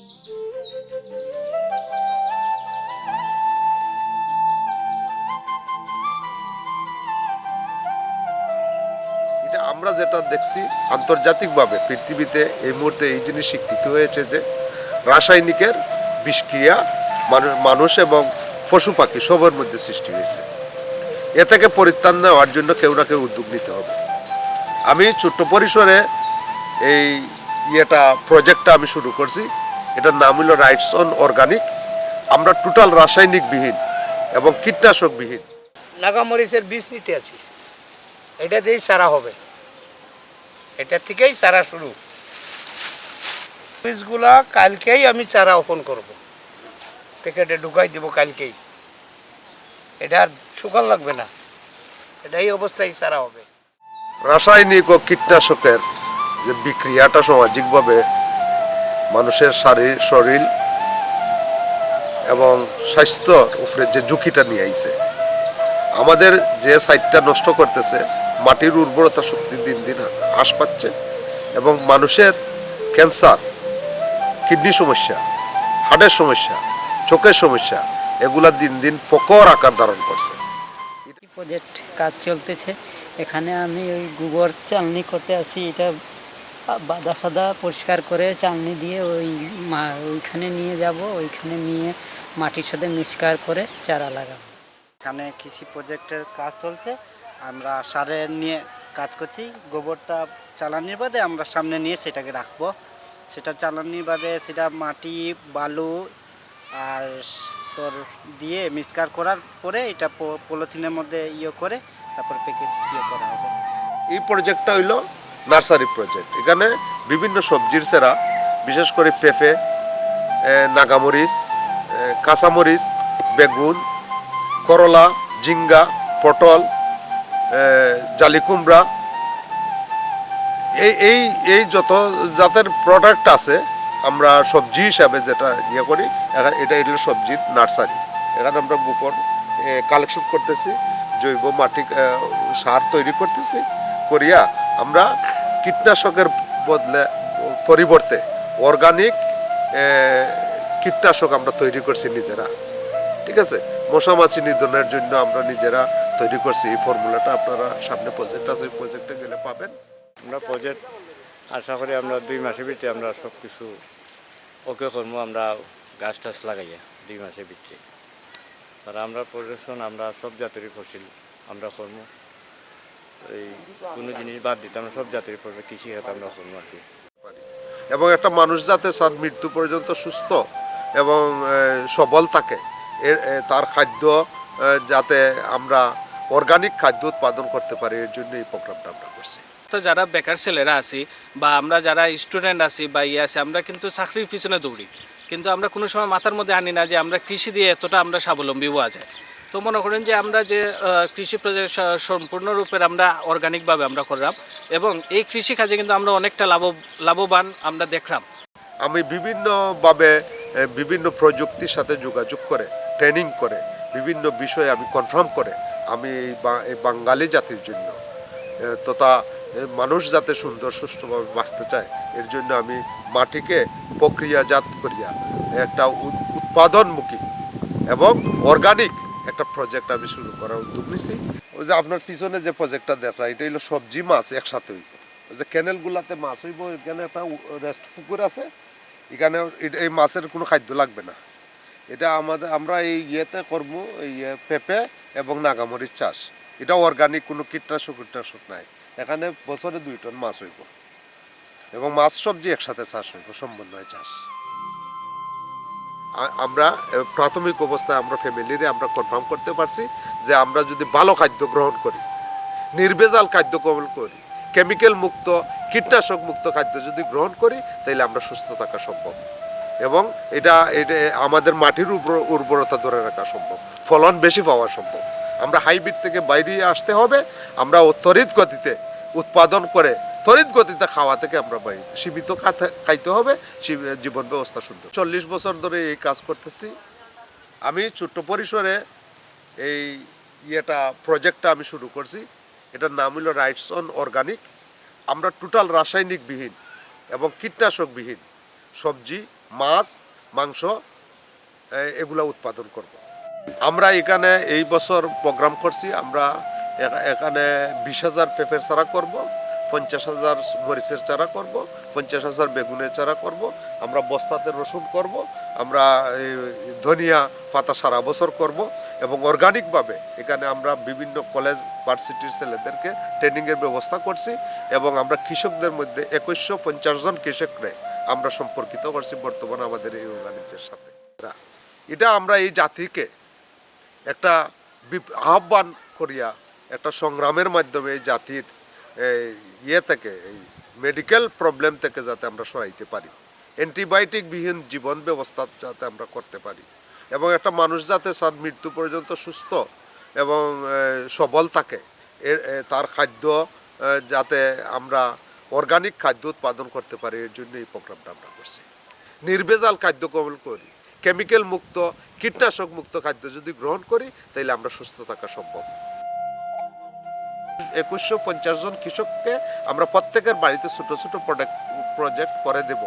এটা আমরা যেটা দেখছি আন্তর্জাতিকভাবে পৃথিবীতে এই মুহূর্তে এই জিনিস স্বীকৃত হয়েছে যে রাসায়নিকের বিষক্রিয়া মানুষ এবং পশু পাখি সবার মধ্যে সৃষ্টি হয়েছে। এ থেকে পরিত্রাণ নেওয়ার জন্য কেউ না কেউ উদ্যোগ নিতে হবে। আমি ছোট্ট পরিসরে এই প্রজেক্টটা আমি শুরু করছি। এটার নাম হলো রাইটস অন অর্গানিক। আমরা টোটাল রাসায়নিকবিহীন এবং কীটনাশকবিহীন নাগামরিচের বীজ নিতে আছি, এটা দিয়েই চারা হবে, এটা থেকেই চারা শুরু। বীজগুলা কালকেই আমি চারা ওপেন করব, প্যাকেটে ঢুকাই দেবো কালকেই। এটা আর শুকান লাগবে না, এটা এই অবস্থায় চারা হবে। রাসায়নিক ও কীটনাশকের যে বিক্রিয়াটা সামাজিকভাবে মানুষের শরীর এবং স্বাস্থ্যর উপরে যে ঝুঁকিটা নিয়ে আইছে, আমাদের যে সাইডটা নষ্ট করতেছে, মাটির উর্বরতা শক্তি দিন দিন হ্রাস পাচ্ছে এবং মানুষের ক্যান্সার, কিডনি সমস্যা, হার্টের সমস্যা, চোখের সমস্যা এগুলা দিন দিন প্রখর আকার ধারণ করছে। প্রজেক্ট কাজ চলতেছে, এখানে আমি ওই গোবর চালনি করতে আসি, এটা বাদা সাদা পরিষ্কার করে চালনি দিয়ে ওইখানে নিয়ে যাব, ওইখানে নিয়ে মাটির সাথে মিক্সচার করে চারা লাগাবো। এখানে কৃষি প্রজেক্টের কাজ চলছে, আমরা সারের নিয়ে কাজ করছি। গোবরটা চালানির বাদে আমরা সামনে নিয়ে সেটাকে রাখবো, সেটা চালানির বাদে সেটা মাটি বালু আর তোর দিয়ে মিক্সচার করার পরে এটা পলিথিনের মধ্যে করে তারপর প্যাকেট করা হবে। এই প্রজেক্টটা হইল নার্সারি প্রজেক্ট। এখানে বিভিন্ন সবজির চারা, বিশেষ করে পেঁপে, নাগামরিচ, কাঁচামরিচ, বেগুন, করলা, ঝিঙ্গা, পটল, জালি কুমড়া, এই যত জাতের প্রোডাক্ট আছে আমরা সবজি হিসাবে যেটা করি, এখানে এটা হলো সবজির নার্সারি। এখানে আমরা গোবর কালেকশন করতেছি, জৈব মাটি সার তৈরি করতেছি, করিয়া আমরা কীটনাশকের পরিবর্তে অর্গানিক কীটনাশক আমরা তৈরি করছি নিজেরা। ঠিক আছে, মশা মাছি নিধনের জন্য আমরা নিজেরা তৈরি করছি এই ফর্মুলাটা। আপনারা সামনে প্রজেক্ট আছে, প্রজেক্টে গেলে পাবেন। আমরা প্রজেক্ট আশা করি আমরা 2 মাসের ভিতরে আমরা সব কিছু ওকে করবো। আমরা গাছ টাছ লাগাইয়া 2 মাসের ভিতরে আর আমরা প্রদর্শন আমরা সব জাতেরই ফসল আমরা করবো। এই কোনো জিনিস বাদ দিতে আমরা সব জাতের কৃষি খাত আমরা করবো আর কি। এবং একটা মানুষ যাতে তার মৃত্যু পর্যন্ত সুস্থ এবং সবল থাকে, তার খাদ্য যাতে আমরা অর্গানিক খাদ্য উৎপাদন করতে পারি, এর জন্য এই প্রোগ্রামটা আমরা করছি। তো যারা বেকার ছেলেরা আছি বা আমরা যারা স্টুডেন্ট আছি বা আছি, আমরা কিন্তু চাকরির পিছনে দৌড়ি, কিন্তু আমরা কোনো সময় মাথার মধ্যে আনি না যে আমরা কৃষি দিয়ে এতটা আমরা স্বাবলম্বী হওয়া যায়। তো মনে করেন যে আমরা যে কৃষি প্রজেক্ট সম্পূর্ণরূপে আমরা অর্গানিকভাবে আমরা করলাম এবং এই কৃষি কাজে কিন্তু আমরা অনেকটা লাভবান আমরা দেখলাম। আমি বিভিন্নভাবে বিভিন্ন প্রযুক্তির সাথে যোগাযোগ করে, ট্রেনিং করে, বিভিন্ন বিষয়ে আমি কনফার্ম করে আমি এই বাঙালি জাতির জন্য তথা মানুষ যাতে সুন্দর সুষ্ঠুভাবে বাঁচতে চায়, এর জন্য আমি মাটিকে প্রক্রিয়াজাত করিয়া একটা উৎপাদনমুখী এবং অর্গানিক একটা প্রজেক্ট আমি শুরু করার উদ্যোগ নিছি। ওই যে আপনার পিছনে যে প্রজেক্টটা দেখা, এটা হলো সবজি মাছ একসাথে হইব। ওই যে ক্যানেলগুলাতে মাছ হইব, এখানে একটা রেস্ট পুকুর আছে, এখানে এই মাছের কোনো খাদ্য লাগবে না। এটা আমরা এই করবো, এই পেঁপে এবং নাগামরিচ চাষ। এটা অর্গানিক, কোনো কীটনাশক নাই। এখানে বছরে 2 টন মাছ হইব এবং মাছ সবজি একসাথে চাষ হইব, সমন্বয় চাষ। আমরা প্রাথমিক অবস্থায় আমরা ফ্যামিলিরে আমরা কনফার্ম করতে পারছি যে আমরা যদি ভালো খাদ্য গ্রহণ করি, নির্ভেজাল খাদ্য গ্রহণ করি, কেমিক্যাল মুক্ত, কীটনাশক মুক্ত খাদ্য যদি গ্রহণ করি, তাহলে আমরা সুস্থ থাকা সম্ভব এবং এটা আমাদের মাটির উর্বরতা ধরে রাখা সম্ভব, ফলন বেশি পাওয়া সম্ভব। আমরা হাইব্রিড থেকে বাইরে আসতে হবে, আমরা ত্বরিত গতিতে উৎপাদন করে ত্বরিত গতিতে খাওয়া থেকে আমরা বাইরে সীমিত খাইতে হবে, জীবন ব্যবস্থা সুন্দর। 40 বছর ধরে এই কাজ করতেছি আমি। ছোট্ট পরিসরে এই প্রজেক্টটা আমি শুরু করছি। এটার নাম হলো রাইটস অন অর্গানিক। আমরা টোটাল রাসায়নিকবিহীন এবং কীটনাশকবিহীন সবজি মাছ মাংস এগুলা উৎপাদন করব। আমরা এখানে এই বছর প্রোগ্রাম করছি, আমরা এখানে 20,000 পেঁপের চারা করব, 50,000 মরিচের চারা করব, 50,000 বেগুনের চারা করব, আমরা বস্তাতে রসুন করব, আমরা ধনিয়া পাতা সারা বছর করব এবং অর্গানিকভাবে এখানে আমরা বিভিন্ন কলেজ ভার্সিটির ছেলেদেরকে ট্রেনিংয়ের ব্যবস্থা করছি এবং আমরা কৃষকদের মধ্যে 2150 জন কৃষকরে আমরা সম্পর্কিত করছি বর্তমানে আমাদের এই অর্গানিকের সাথে। এটা আমরা এই জাতিকে একটা আহ্বান করিয়া একটা সংগ্রামের মাধ্যমে এই জাতির থেকে এই মেডিকেল প্রবলেম থেকে যাতে আমরা সরাইতে পারি, অ্যান্টিবায়োটিক বিহীন জীবন ব্যবস্থা যাতে আমরা করতে পারি এবং একটা মানুষ যাতে তার মৃত্যু পর্যন্ত সুস্থ এবং সবল থাকে, তার খাদ্য যাতে আমরা অর্গানিক খাদ্য উৎপাদন করতে পারি, এর জন্য এই প্রোগ্রামটা আমরা করছি। নির্ভেজাল খাদ্য গ্রহণ করি, কেমিক্যাল মুক্ত কীটনাশক মুক্ত খাদ্য যদি গ্রহণ করি তাহলে আমরা সুস্থ থাকা সম্ভব। 2150 জন কৃষককে আমরা প্রত্যেকের বাড়িতে ছোট ছোট প্রজেক্ট করে দেব।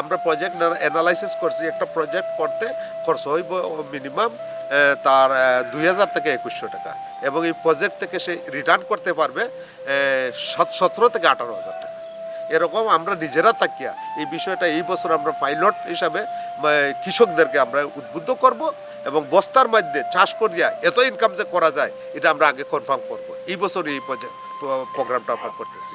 আমরা প্রজেক্ট অ্যানালাইসিস করছি, একটা প্রজেক্ট করতে খরচ হইব মিনিমাম তার 2000 থেকে 2100 টাকা এবং এই প্রজেক্ট থেকে সে রিটার্ন করতে পারবে 17 থেকে 18,000 টাকা। এরকম আমরা নিজেরা তাকিয়া এই বিষয়টা এই বছর আমরা পাইলট হিসাবে কৃষকদেরকে আমরা উদ্বুদ্ধ করব এবং বস্তার মধ্যে চাষ করিয়া এত ইনকাম যে করা যায় এটা আমরা আগে কনফার্ম করব। এই বছর এই প্রোগ্রামটা আমরা করতেছি।